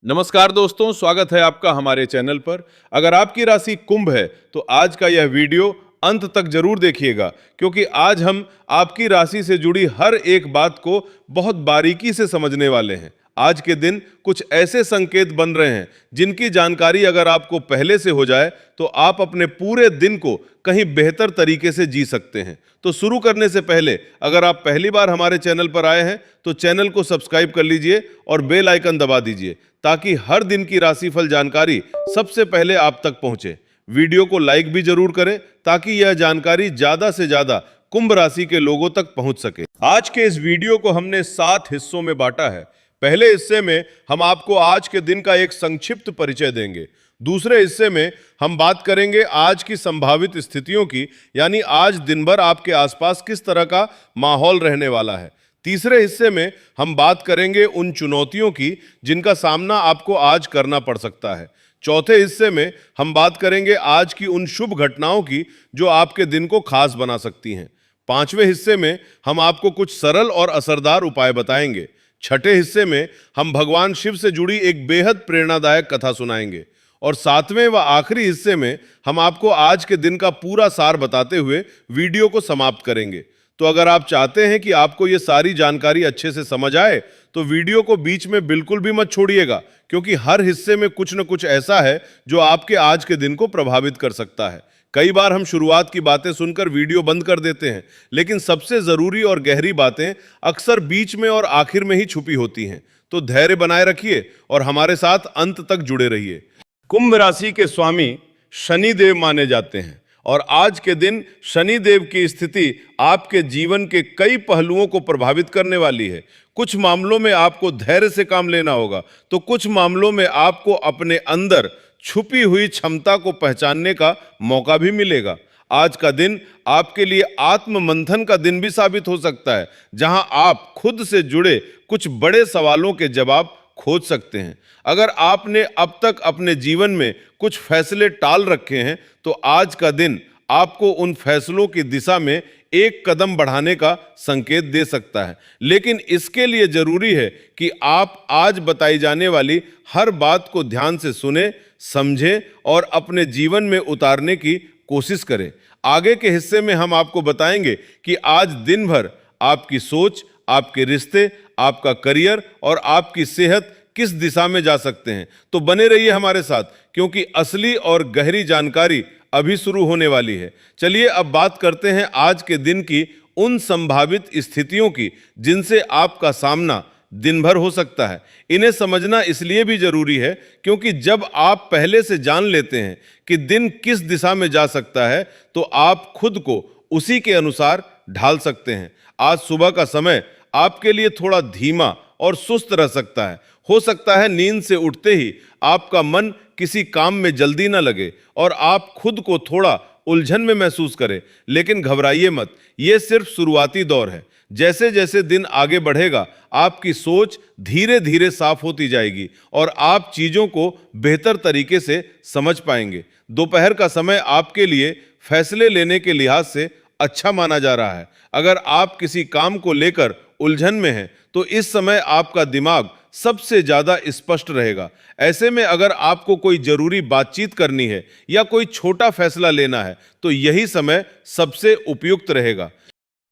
नमस्कार दोस्तों, स्वागत है आपका हमारे चैनल पर। अगर आपकी राशि कुंभ है तो आज का यह वीडियो अंत तक जरूर देखिएगा, क्योंकि आज हम आपकी राशि से जुड़ी हर एक बात को बहुत बारीकी से समझने वाले हैं। आज के दिन कुछ ऐसे संकेत बन रहे हैं जिनकी जानकारी अगर आपको पहले से हो जाए तो आप अपने पूरे दिन को कहीं बेहतर तरीके से जी सकते हैं। तो शुरू करने से पहले अगर आप पहली बार हमारे चैनल पर आए हैं तो चैनल को सब्सक्राइब कर लीजिए और बेल आइकन दबा दीजिए, ताकि हर दिन की राशिफल जानकारी सबसे पहले आप तक पहुंचे। वीडियो को लाइक भी जरूर करें ताकि यह जानकारी ज्यादा से ज्यादा कुंभ राशि के लोगों तक पहुंच सके। आज के इस वीडियो को हमने 7 हिस्सों में बांटा है। पहले हिस्से में हम आपको आज के दिन का एक संक्षिप्त परिचय देंगे। दूसरे हिस्से में हम बात करेंगे आज की संभावित स्थितियों की, यानी आज दिन भर आपके आसपास किस तरह का माहौल रहने वाला है। तीसरे हिस्से में हम बात करेंगे उन चुनौतियों की जिनका सामना आपको आज करना पड़ सकता है। चौथे हिस्से में हम बात करेंगे आज की उन शुभ घटनाओं की जो आपके दिन को खास बना सकती हैं। पांचवें हिस्से में हम आपको कुछ सरल और असरदार उपाय बताएंगे। छठे हिस्से में हम भगवान शिव से जुड़ी एक बेहद प्रेरणादायक कथा सुनाएंगे। और सातवें व आखिरी हिस्से में हम आपको आज के दिन का पूरा सार बताते हुए वीडियो को समाप्त करेंगे। तो अगर आप चाहते हैं कि आपको ये सारी जानकारी अच्छे से समझ आए तो वीडियो को बीच में बिल्कुल भी मत छोड़िएगा, क्योंकि हर हिस्से में कुछ न कुछ ऐसा है जो आपके आज के दिन को प्रभावित कर सकता है। कई बार हम शुरुआत की बातें सुनकर वीडियो बंद कर देते हैं, लेकिन सबसे जरूरी और गहरी बातें अक्सर बीच में और आखिर में ही छुपी होती हैं। तो धैर्य बनाए रखिए और हमारे साथ अंत तक जुड़े रहिए। कुंभ राशि के स्वामी शनि देव माने जाते हैं और आज के दिन शनि देव की स्थिति आपके जीवन के कई पहलुओं को प्रभावित करने वाली है। कुछ मामलों में आपको धैर्य से काम लेना होगा, तो कुछ मामलों में आपको अपने अंदर छुपी हुई क्षमता को पहचानने का मौका भी मिलेगा। आज का दिन आपके लिए आत्म मंथन का दिन भी साबित हो सकता है, जहां आप खुद से जुड़े कुछ बड़े सवालों के जवाब खोज सकते हैं। अगर आपने अब तक अपने जीवन में कुछ फैसले टाल रखे हैं तो आज का दिन आपको उन फैसलों की दिशा में एक कदम बढ़ाने का संकेत दे सकता है। लेकिन इसके लिए जरूरी है कि आप आज बताई जाने वाली हर बात को ध्यान से सुने, समझें और अपने जीवन में उतारने की कोशिश करें। आगे के हिस्से में हम आपको बताएंगे कि आज दिन भर आपकी सोच, आपके रिश्ते, आपका करियर और आपकी सेहत किस दिशा में जा सकते हैं। तो बने रहिए हमारे साथ, क्योंकि असली और गहरी जानकारी अभी शुरू होने वाली है। चलिए अब बात करते हैं आज के दिन की उन संभावित स्थितियों की जिनसे आपका सामना दिन भर हो सकता है। इन्हें समझना इसलिए भी जरूरी है क्योंकि जब आप पहले से जान लेते हैं कि दिन किस दिशा में जा सकता है तो आप खुद को उसी के अनुसार ढाल सकते हैं। आज सुबह का समय आपके लिए थोड़ा धीमा और सुस्त रह सकता है। हो सकता है नींद से उठते ही आपका मन किसी काम में जल्दी न लगे और आप खुद को थोड़ा उलझन में महसूस करें, लेकिन घबराइए मत, यह सिर्फ शुरुआती दौर है। जैसे जैसे दिन आगे बढ़ेगा आपकी सोच धीरे धीरे साफ होती जाएगी और आप चीजों को बेहतर तरीके से समझ पाएंगे। दोपहर का समय आपके लिए फैसले लेने के लिहाज से अच्छा माना जा रहा है। अगर आप किसी काम को लेकर उलझन में हैं तो इस समय आपका दिमाग सबसे ज्यादा स्पष्ट रहेगा। ऐसे में अगर आपको कोई जरूरी बातचीत करनी है या कोई छोटा फैसला लेना है तो यही समय सबसे उपयुक्त रहेगा।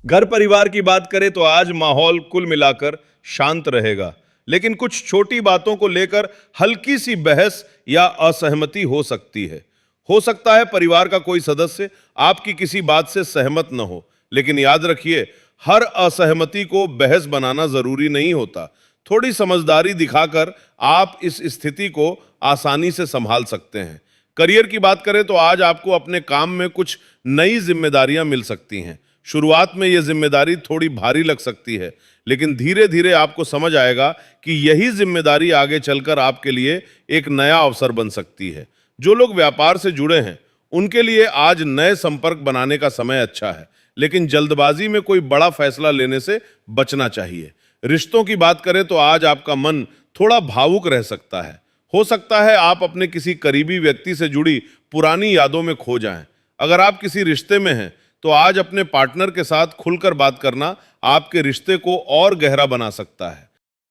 घर परिवार की बात करें तो आज माहौल कुल मिलाकर शांत रहेगा, लेकिन कुछ छोटी बातों को लेकर हल्की सी बहस या असहमति हो सकती है। हो सकता है परिवार का कोई सदस्य आपकी किसी बात से सहमत न हो, लेकिन याद रखिए हर असहमति को बहस बनाना जरूरी नहीं होता। थोड़ी समझदारी दिखाकर आप इस स्थिति को आसानी से संभाल सकते हैं। करियर की बात करें तो आज आपको अपने काम में कुछ नई जिम्मेदारियां मिल सकती हैं। शुरुआत में यह जिम्मेदारी थोड़ी भारी लग सकती है, लेकिन धीरे धीरे आपको समझ आएगा कि यही जिम्मेदारी आगे चलकर आपके लिए एक नया अवसर बन सकती है। जो लोग व्यापार से जुड़े हैं उनके लिए आज नए संपर्क बनाने का समय अच्छा है, लेकिन जल्दबाजी में कोई बड़ा फैसला लेने से बचना चाहिए। रिश्तों की बात करें तो आज आपका मन थोड़ा भावुक रह सकता है। हो सकता है आप अपने किसी करीबी व्यक्ति से जुड़ी पुरानी यादों में खो जाएं। अगर आप किसी रिश्ते में हैं तो आज अपने पार्टनर के साथ खुलकर बात करना आपके रिश्ते को और गहरा बना सकता है।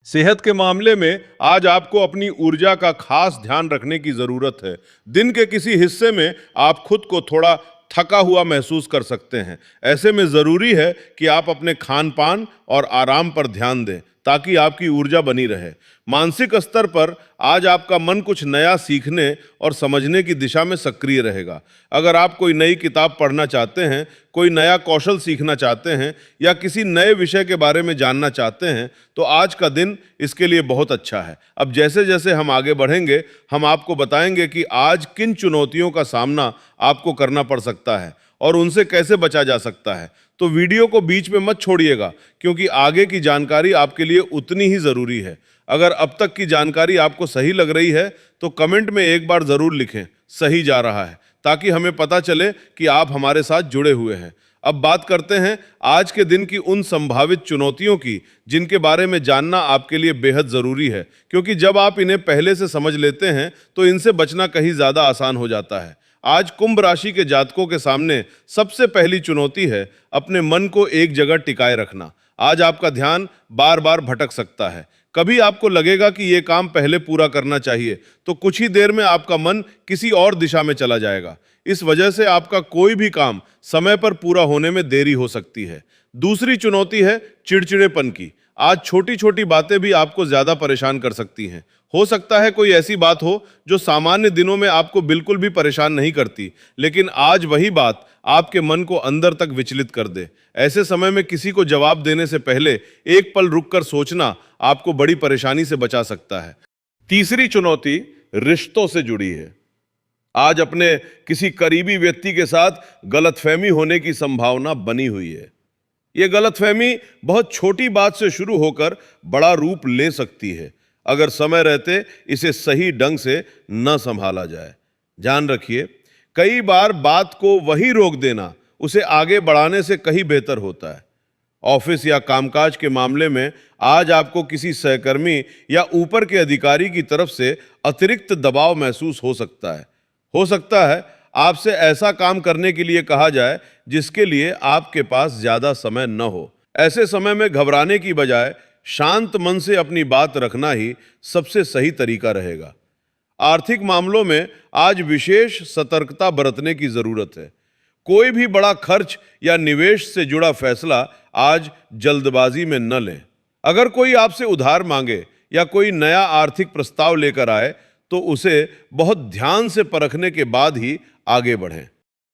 सेहत के मामले में आज आपको अपनी ऊर्जा का खास ध्यान रखने की जरूरत है। दिन के किसी हिस्से में आप खुद को थोड़ा थका हुआ महसूस कर सकते हैं। ऐसे में जरूरी है कि आप अपने खान पान और आराम पर ध्यान दें ताकि आपकी ऊर्जा बनी रहे। मानसिक स्तर पर आज आपका मन कुछ नया सीखने और समझने की दिशा में सक्रिय रहेगा। अगर आप कोई नई किताब पढ़ना चाहते हैं, कोई नया कौशल सीखना चाहते हैं या किसी नए विषय के बारे में जानना चाहते हैं तो आज का दिन इसके लिए बहुत अच्छा है। अब जैसे जैसे हम आगे बढ़ेंगे, हम आपको बताएंगे कि आज किन चुनौतियों का सामना आपको करना पड़ सकता है और उनसे कैसे बचा जा सकता है। तो वीडियो को बीच में मत छोड़िएगा, क्योंकि आगे की जानकारी आपके लिए उतनी ही ज़रूरी है। अगर अब तक की जानकारी आपको सही लग रही है तो कमेंट में एक बार ज़रूर लिखें सही जा रहा है, ताकि हमें पता चले कि आप हमारे साथ जुड़े हुए हैं। अब बात करते हैं आज के दिन की उन संभावित चुनौतियों की जिनके बारे में जानना आपके लिए बेहद ज़रूरी है, क्योंकि जब आप इन्हें पहले से समझ लेते हैं तो इनसे बचना कहीं ज़्यादा आसान हो जाता है। आज कुंभ राशि के जातकों के सामने सबसे पहली चुनौती है अपने मन को एक जगह टिकाए रखना। आज आपका ध्यान बार बार भटक सकता है। कभी आपको लगेगा कि ये काम पहले पूरा करना चाहिए, तो कुछ ही देर में आपका मन किसी और दिशा में चला जाएगा। इस वजह से आपका कोई भी काम समय पर पूरा होने में देरी हो सकती है। दूसरी चुनौती है चिड़चिड़ेपन की। आज छोटी छोटी बातें भी आपको ज्यादा परेशान कर सकती हैं। हो सकता है कोई ऐसी बात हो जो सामान्य दिनों में आपको बिल्कुल भी परेशान नहीं करती, लेकिन आज वही बात आपके मन को अंदर तक विचलित कर दे। ऐसे समय में किसी को जवाब देने से पहले एक पल रुककर सोचना आपको बड़ी परेशानी से बचा सकता है। तीसरी चुनौती रिश्तों से जुड़ी है। आज अपने किसी करीबी व्यक्ति के साथ गलतफहमी होने की संभावना बनी हुई है। यह गलतफहमी बहुत छोटी बात से शुरू होकर बड़ा रूप ले सकती है अगर समय रहते इसे सही ढंग से न संभाला जाए। ध्यान रखिए, कई बार बात को वही रोक देना उसे आगे बढ़ाने से कहीं बेहतर होता है। ऑफिस या कामकाज के मामले में आज आपको किसी सहकर्मी या ऊपर के अधिकारी की तरफ से अतिरिक्त दबाव महसूस हो सकता है। हो सकता है आपसे ऐसा काम करने के लिए कहा जाए जिसके लिए आपके पास ज्यादा समय न हो। ऐसे समय में घबराने की बजाय शांत मन से अपनी बात रखना ही सबसे सही तरीका रहेगा। आर्थिक मामलों में आज विशेष सतर्कता बरतने की जरूरत है। कोई भी बड़ा खर्च या निवेश से जुड़ा फैसला आज जल्दबाजी में न लें। अगर कोई आपसे उधार मांगे या कोई नया आर्थिक प्रस्ताव लेकर आए तो उसे बहुत ध्यान से परखने के बाद ही आगे बढ़ें।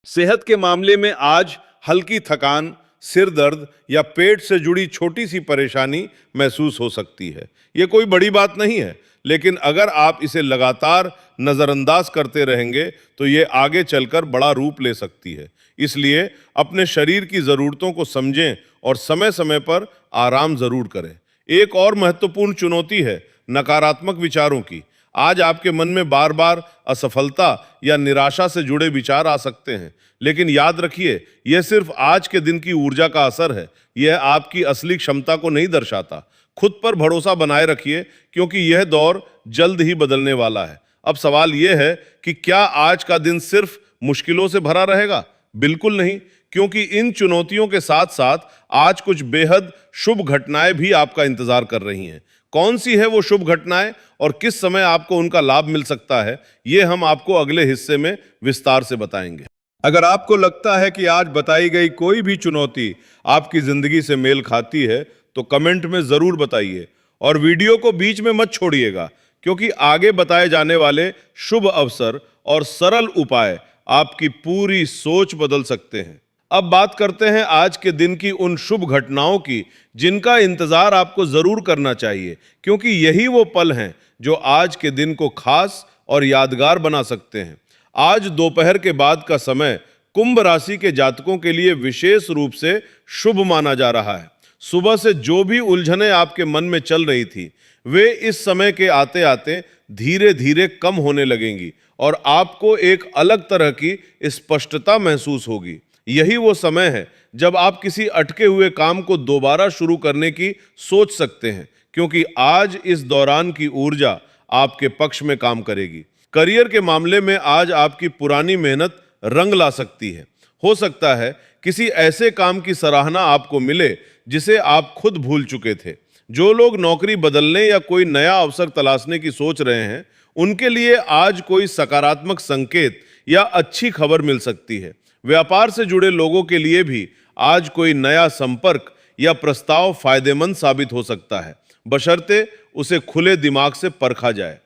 सेहत के मामले में आज हल्की थकान, सिर दर्द या पेट से जुड़ी छोटी सी परेशानी महसूस हो सकती है। ये कोई बड़ी बात नहीं है, लेकिन अगर आप इसे लगातार नज़रअंदाज करते रहेंगे तो ये आगे चलकर बड़ा रूप ले सकती है। इसलिए अपने शरीर की ज़रूरतों को समझें और समय समय पर आराम ज़रूर करें। एक और महत्वपूर्ण चुनौती है नकारात्मक विचारों की। आज आपके मन में बार बार असफलता या निराशा से जुड़े विचार आ सकते हैं, लेकिन याद रखिए यह सिर्फ आज के दिन की ऊर्जा का असर है। यह आपकी असली क्षमता को नहीं दर्शाता। खुद पर भरोसा बनाए रखिए, क्योंकि यह दौर जल्द ही बदलने वाला है। अब सवाल यह है कि क्या आज का दिन सिर्फ मुश्किलों से भरा रहेगा? बिल्कुल नहीं, क्योंकि इन चुनौतियों के साथ साथ आज कुछ बेहद शुभ घटनाएं भी आपका इंतजार कर रही हैं। कौन सी है वो शुभ घटनाएं और किस समय आपको उनका लाभ मिल सकता है, ये हम आपको अगले हिस्से में विस्तार से बताएंगे। अगर आपको लगता है कि आज बताई गई कोई भी चुनौती आपकी जिंदगी से मेल खाती है तो कमेंट में जरूर बताइए और वीडियो को बीच में मत छोड़िएगा, क्योंकि आगे बताए जाने वाले शुभ अवसर और सरल उपाय आपकी पूरी सोच बदल सकते हैं। अब बात करते हैं आज के दिन की उन शुभ घटनाओं की जिनका इंतजार आपको जरूर करना चाहिए, क्योंकि यही वो पल हैं जो आज के दिन को खास और यादगार बना सकते हैं। आज दोपहर के बाद का समय कुंभ राशि के जातकों के लिए विशेष रूप से शुभ माना जा रहा है। सुबह से जो भी उलझनें आपके मन में चल रही थी, वे इस समय के आते आते धीरे धीरे कम होने लगेंगी और आपको एक अलग तरह की स्पष्टता महसूस होगी। यही वो समय है जब आप किसी अटके हुए काम को दोबारा शुरू करने की सोच सकते हैं, क्योंकि आज इस दौरान की ऊर्जा आपके पक्ष में काम करेगी। करियर के मामले में आज आपकी पुरानी मेहनत रंग ला सकती है। हो सकता है किसी ऐसे काम की सराहना आपको मिले जिसे आप खुद भूल चुके थे। जो लोग नौकरी बदलने या कोई नया अवसर तलाशने की सोच रहे हैं, उनके लिए आज कोई सकारात्मक संकेत या अच्छी खबर मिल सकती है। व्यापार से जुड़े लोगों के लिए भी आज कोई नया संपर्क या प्रस्ताव फायदेमंद साबित हो सकता है, बशर्ते उसे खुले दिमाग से परखा जाए।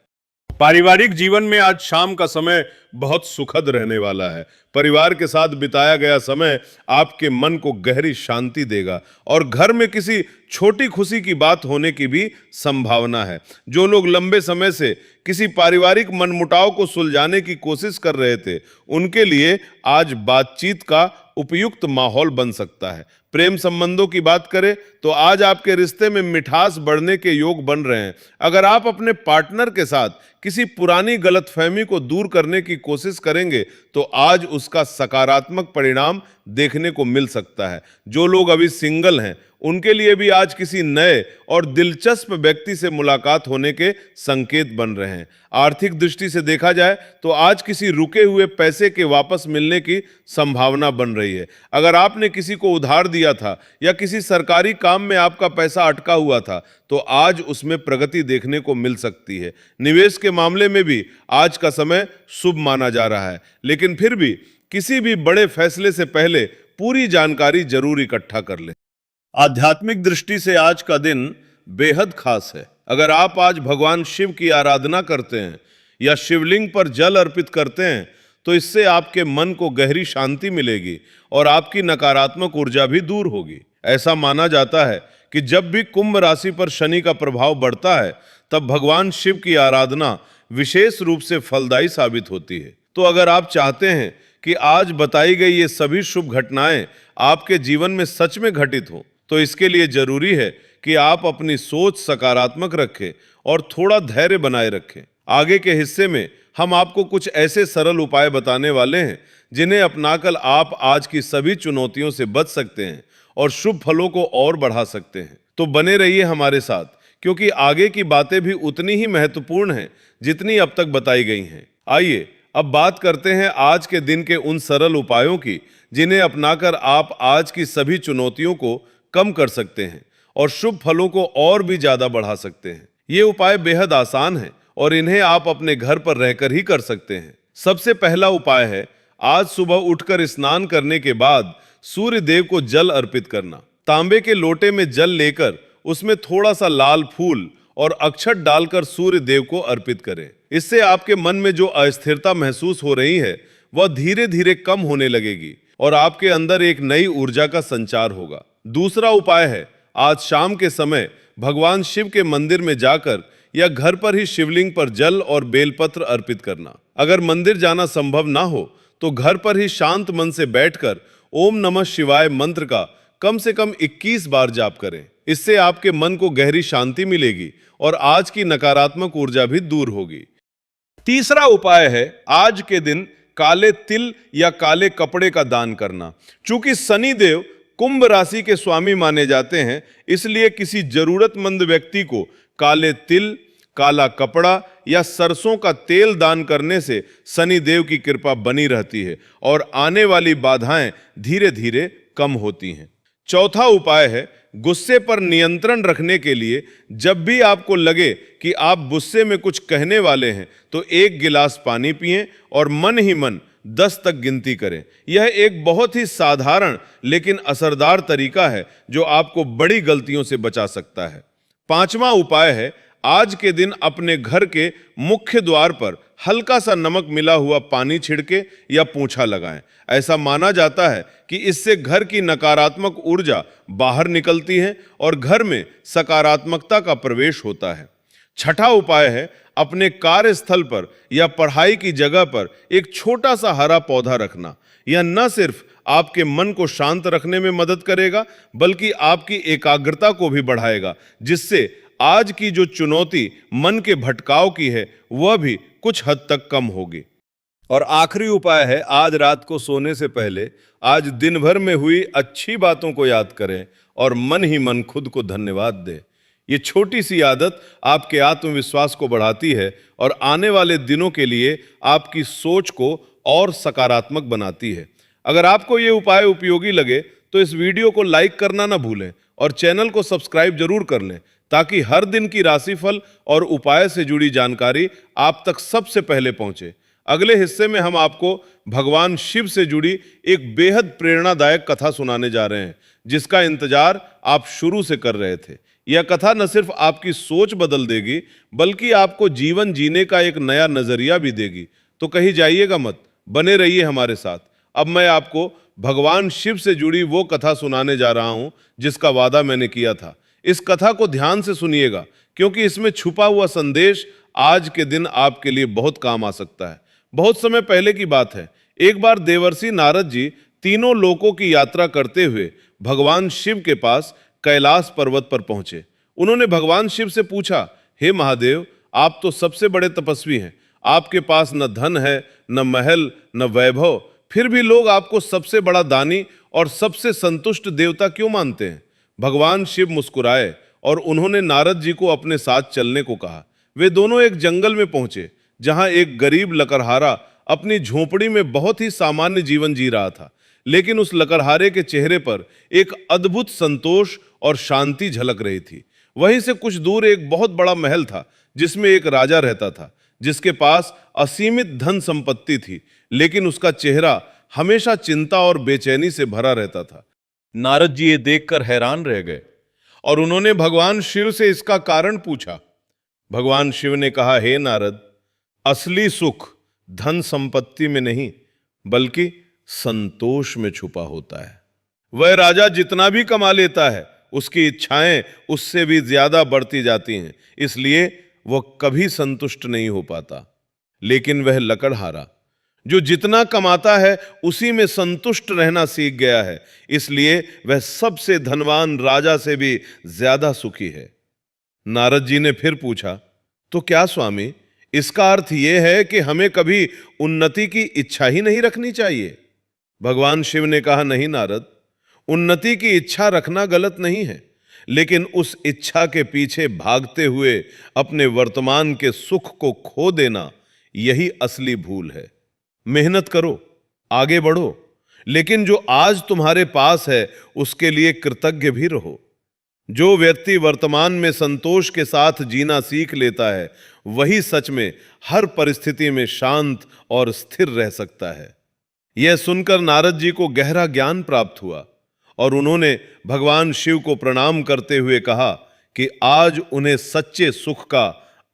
पारिवारिक जीवन में आज शाम का समय बहुत सुखद रहने वाला है। परिवार के साथ बिताया गया समय आपके मन को गहरी शांति देगा और घर में किसी छोटी खुशी की बात होने की भी संभावना है। जो लोग लंबे समय से किसी पारिवारिक मनमुटाव को सुलझाने की कोशिश कर रहे थे, उनके लिए आज बातचीत का उपयुक्त माहौल बन सकता है। प्रेम संबंधों की बात करें तो आज आपके रिश्ते में मिठास बढ़ने के योग बन रहे हैं। अगर आप अपने पार्टनर के साथ किसी पुरानी गलतफहमी को दूर करने की कोशिश करेंगे तो आज उसका सकारात्मक परिणाम देखने को मिल सकता है। जो लोग अभी सिंगल हैं, उनके लिए भी आज किसी नए और दिलचस्प व्यक्ति से मुलाकात होने के संकेत बन रहे हैं। आर्थिक दृष्टि से देखा जाए तो आज किसी रुके हुए पैसे के वापस मिलने की संभावना बन रही है। अगर आपने किसी को उधार दिया था या किसी सरकारी काम में आपका पैसा अटका हुआ था, तो आज उसमें प्रगति देखने को मिल सकती है। निवेश के मामले में भी आज का समय शुभ माना जा रहा है, लेकिन फिर भी किसी भी बड़े फैसले से पहले पूरी जानकारी जरूर इकट्ठा कर लें। आध्यात्मिक दृष्टि से आज का दिन बेहद खास है। अगर आप आज भगवान शिव की आराधना करते हैं या शिवलिंग पर जल अर्पित करते हैं, तो इससे आपके मन को गहरी शांति मिलेगी और आपकी नकारात्मक ऊर्जा भी दूर होगी। ऐसा माना जाता है कि जब भी कुंभ राशि पर शनि का प्रभाव बढ़ता है, तब भगवान शिव की आराधना विशेष रूप से फलदायी साबित होती है। तो अगर आप चाहते हैं कि आज बताई गई ये सभी शुभ घटनाएं आपके जीवन में सच में घटित हो, तो इसके लिए जरूरी है कि आप अपनी सोच सकारात्मक रखें और थोड़ा धैर्य बनाए रखें। आगे के हिस्से में हम आपको कुछ ऐसे सरल उपाय बताने वाले हैं जिन्हें अपनाकर आप आज की सभी चुनौतियों से बच सकते हैं और शुभ फलों को और बढ़ा सकते हैं। तो बने रहिए हमारे साथ, क्योंकि आगे की बातें भी उतनी ही महत्वपूर्ण हैं जितनी अब तक बताई गई हैं। आइए अब बात करते हैं आज के दिन के उन सरल उपायों की जिन्हें अपनाकर आप आज की सभी चुनौतियों को कम कर सकते हैं और शुभ फलों को और भी ज्यादा बढ़ा सकते हैं। ये उपाय बेहद आसान है और इन्हें आप अपने घर पर रहकर ही कर सकते हैं। सबसे पहला उपाय है, आज सुबह उठकर स्नान करने के बाद सूर्य देव को जल अर्पित करना। तांबे के लोटे में जल लेकर उसमें थोड़ा सा लाल फूल और अक्षत डालकर सूर्य देव को अर्पित करें। इससे आपके मन में जो अस्थिरता महसूस हो रही है, वह धीरे धीरे कम होने लगेगी और आपके अंदर एक नई ऊर्जा का संचार होगा। दूसरा उपाय है, आज शाम के समय भगवान शिव के मंदिर में जाकर या घर पर ही शिवलिंग पर जल और बेलपत्र अर्पित करना। अगर मंदिर जाना संभव ना हो तो घर पर ही शांत मन से बैठकर ओम नमः शिवाय मंत्र का कम से कम 21 बार जाप करें। इससे आपके मन को गहरी शांति मिलेगी और आज की नकारात्मक ऊर्जा भी दूर होगी। तीसरा उपाय है, आज के दिन काले तिल या काले कपड़े का दान करना। चूंकि शनि देव कुंभ राशि के स्वामी माने जाते हैं, इसलिए किसी जरूरतमंद व्यक्ति को काले तिल, काला कपड़ा या सरसों का तेल दान करने से शनि देव की कृपा बनी रहती है और आने वाली बाधाएं धीरे धीरे कम होती हैं। चौथा उपाय है, गुस्से पर नियंत्रण रखने के लिए जब भी आपको लगे कि आप गुस्से में कुछ कहने वाले हैं, तो 1 गिलास पानी पिएं और मन ही मन 10 तक गिनती करें। यह एक बहुत ही साधारण लेकिन असरदार तरीका है जो आपको बड़ी गलतियों से बचा सकता है। पांचवा उपाय है, आज के दिन अपने घर के मुख्य द्वार पर हल्का सा नमक मिला हुआ पानी छिड़के या पोंछा लगाएं। ऐसा माना जाता है कि इससे घर की नकारात्मक ऊर्जा बाहर निकलती है और घर में सकारात्मकता का प्रवेश होता है। छठा उपाय है, अपने कार्यस्थल पर या पढ़ाई की जगह पर एक छोटा सा हरा पौधा रखना। यह न सिर्फ आपके मन को शांत रखने में मदद करेगा, बल्कि आपकी एकाग्रता को भी बढ़ाएगा, जिससे आज की जो चुनौती मन के भटकाव की है, वह भी कुछ हद तक कम होगी। और आखिरी उपाय है, आज रात को सोने से पहले आज दिन भर में हुई अच्छी बातों को याद करें और मन ही मन खुद को धन्यवाद दें। ये छोटी सी आदत आपके आत्मविश्वास को बढ़ाती है और आने वाले दिनों के लिए आपकी सोच को और सकारात्मक बनाती है। अगर आपको ये उपाय उपयोगी लगे तो इस वीडियो को लाइक करना ना भूलें और चैनल को सब्सक्राइब जरूर कर लें, ताकि हर दिन की राशिफल और उपाय से जुड़ी जानकारी आप तक सबसे पहले पहुंचे। अगले हिस्से में हम आपको भगवान शिव से जुड़ी एक बेहद प्रेरणादायक कथा सुनाने जा रहे हैं, जिसका इंतजार आप शुरू से कर रहे थे। यह कथा न सिर्फ आपकी सोच बदल देगी, बल्कि आपको जीवन जीने का एक नया नजरिया भी देगी। तो कहीं जाइएगा मत, बने रहिए हमारे साथ। अब मैं आपको भगवान शिव से जुड़ी वो कथा सुनाने जा रहा हूं जिसका वादा मैंने किया था। इस कथा को ध्यान से सुनिएगा, क्योंकि इसमें छुपा हुआ संदेश आज के दिन आपके लिए बहुत काम आ सकता है। बहुत समय पहले की बात है। एक बार देवर्षि नारद जी तीनों लोकों की यात्रा करते हुए भगवान शिव के पास कैलाश पर्वत पर पहुंचे। उन्होंने भगवान शिव से पूछा, हे महादेव, आप तो सबसे बड़े तपस्वी हैं। आपके पास न धन है, न महल, न वैभव, फिर भी लोग आपको सबसे बड़ा दानी और सबसे संतुष्ट देवता क्यों मानते हैं? भगवान शिव मुस्कुराए और उन्होंने नारद जी को अपने साथ चलने को कहा। वे दोनों एक जंगल में पहुंचे, जहां एक गरीब लकड़हारा अपनी झोपड़ी में बहुत ही सामान्य जीवन जी रहा था। लेकिन उस लकड़हारे के चेहरे पर एक अद्भुत संतोष और शांति झलक रही थी। वहीं से कुछ दूर एक बहुत बड़ा महल था, जिसमें एक राजा रहता था, जिसके पास असीमित धन संपत्ति थी, लेकिन उसका चेहरा हमेशा चिंता और बेचैनी से भरा रहता था। नारद जी ये देखकर हैरान रह गए और उन्होंने भगवान शिव से इसका कारण पूछा। भगवान शिव ने कहा, हे नारद, असली सुख धन संपत्ति में नहीं, बल्कि संतोष में छुपा होता है। वह राजा जितना भी कमा लेता है, उसकी इच्छाएं उससे भी ज्यादा बढ़ती जाती हैं, इसलिए वह कभी संतुष्ट नहीं हो पाता। लेकिन वह लकड़हारा जो जितना कमाता है उसी में संतुष्ट रहना सीख गया है, इसलिए वह सबसे धनवान राजा से भी ज्यादा सुखी है। नारद जी ने फिर पूछा, तो क्या स्वामी, इसका अर्थ यह है कि हमें कभी उन्नति की इच्छा ही नहीं रखनी चाहिए? भगवान शिव ने कहा, नहीं नारद, उन्नति की इच्छा रखना गलत नहीं है, लेकिन उस इच्छा के पीछे भागते हुए अपने वर्तमान के सुख को खो देना, यही असली भूल है। मेहनत करो, आगे बढ़ो, लेकिन जो आज तुम्हारे पास है उसके लिए कृतज्ञ भी रहो। जो व्यक्ति वर्तमान में संतोष के साथ जीना सीख लेता है, वही सच में हर परिस्थिति में शांत और स्थिर रह सकता है। यह सुनकर नारद जी को गहरा ज्ञान प्राप्त हुआ और उन्होंने भगवान शिव को प्रणाम करते हुए कहा कि आज उन्हें सच्चे सुख का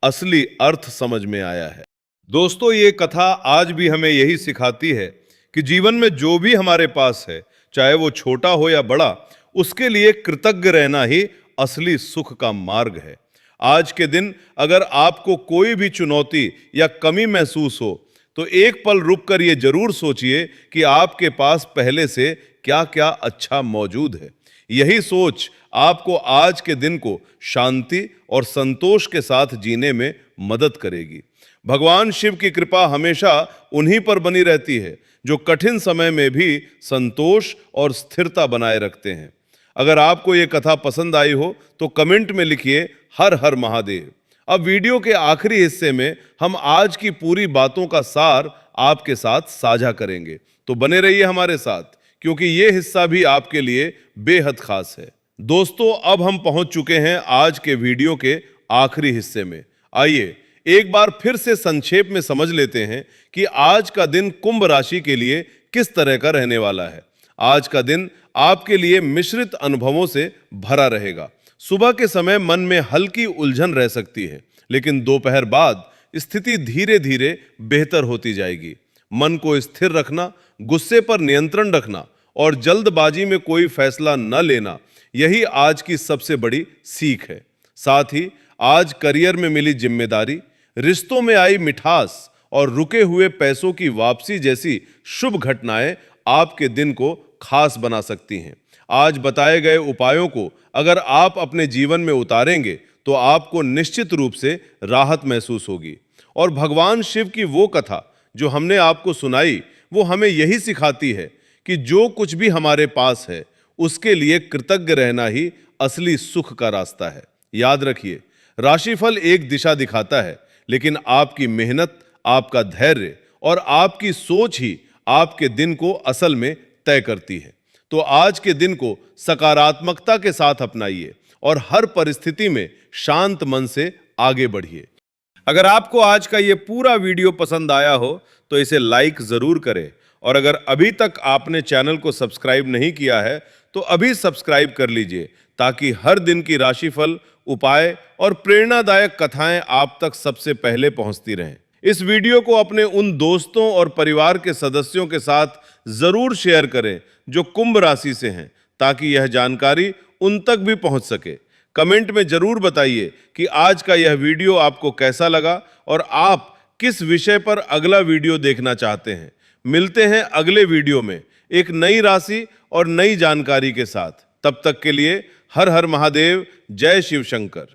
असली अर्थ समझ में आया है। दोस्तों, ये कथा आज भी हमें यही सिखाती है कि जीवन में जो भी हमारे पास है, चाहे वो छोटा हो या बड़ा, उसके लिए कृतज्ञ रहना ही असली सुख का मार्ग है। आज के दिन अगर आपको कोई भी चुनौती या कमी महसूस हो, तो एक पल रुककर ये जरूर सोचिए कि आपके पास पहले से क्या क्या अच्छा मौजूद है। यही सोच आपको आज के दिन को शांति और संतोष के साथ जीने में मदद करेगी। भगवान शिव की कृपा हमेशा उन्हीं पर बनी रहती है जो कठिन समय में भी संतोष और स्थिरता बनाए रखते हैं। अगर आपको ये कथा पसंद आई हो तो कमेंट में लिखिए, हर हर महादेव। अब वीडियो के आखिरी हिस्से में हम आज की पूरी बातों का सार आपके साथ साझा करेंगे, तो बने रहिए हमारे साथ, क्योंकि ये हिस्सा भी आपके लिए बेहद खास है। दोस्तों, अब हम पहुंच चुके हैं आज के वीडियो के आखिरी हिस्से में। आइए एक बार फिर से संक्षेप में समझ लेते हैं कि आज का दिन कुंभ राशि के लिए किस तरह का रहने वाला है। आज का दिन आपके लिए मिश्रित अनुभवों से भरा रहेगा। सुबह के समय मन में हल्की उलझन रह सकती है, लेकिन दोपहर बाद स्थिति धीरे धीरे बेहतर होती जाएगी। मन को स्थिर रखना, गुस्से पर नियंत्रण रखना और जल्दबाजी में कोई फैसला न लेना, यही आज की सबसे बड़ी सीख है। साथ ही आज करियर में मिली जिम्मेदारी, रिश्तों में आई मिठास और रुके हुए पैसों की वापसी जैसी शुभ घटनाएं आपके दिन को खास बना सकती हैं। आज बताए गए उपायों को अगर आप अपने जीवन में उतारेंगे तो आपको निश्चित रूप से राहत महसूस होगी। और भगवान शिव की वो कथा जो हमने आपको सुनाई, वो हमें यही सिखाती है कि जो कुछ भी हमारे पास है उसके लिए कृतज्ञ रहना ही असली सुख का रास्ता है। याद रखिए, राशिफल एक दिशा दिखाता है, लेकिन आपकी मेहनत, आपका धैर्य और आपकी सोच ही आपके दिन को असल में तय करती है। तो आज के दिन को सकारात्मकता के साथ अपनाइए और हर परिस्थिति में शांत मन से आगे बढ़िए। अगर आपको आज का ये पूरा वीडियो पसंद आया हो तो इसे लाइक जरूर करें, और अगर अभी तक आपने चैनल को सब्सक्राइब नहीं किया है तो अभी सब्सक्राइब कर लीजिए, ताकि हर दिन की राशिफल, उपाय और प्रेरणादायक कथाएं आप तक सबसे पहले पहुंचती रहें। इस वीडियो को अपने उन दोस्तों और परिवार के सदस्यों के साथ जरूर शेयर करें जो कुंभ राशि से हैं, ताकि यह जानकारी उन तक भी पहुंच सके। कमेंट में जरूर बताइए कि आज का यह वीडियो आपको कैसा लगा और आप किस विषय पर अगला वीडियो देखना चाहते हैं। मिलते हैं अगले वीडियो में एक नई राशि और नई जानकारी के साथ। तब तक के लिए हर हर महादेव, जय शिव शंकर।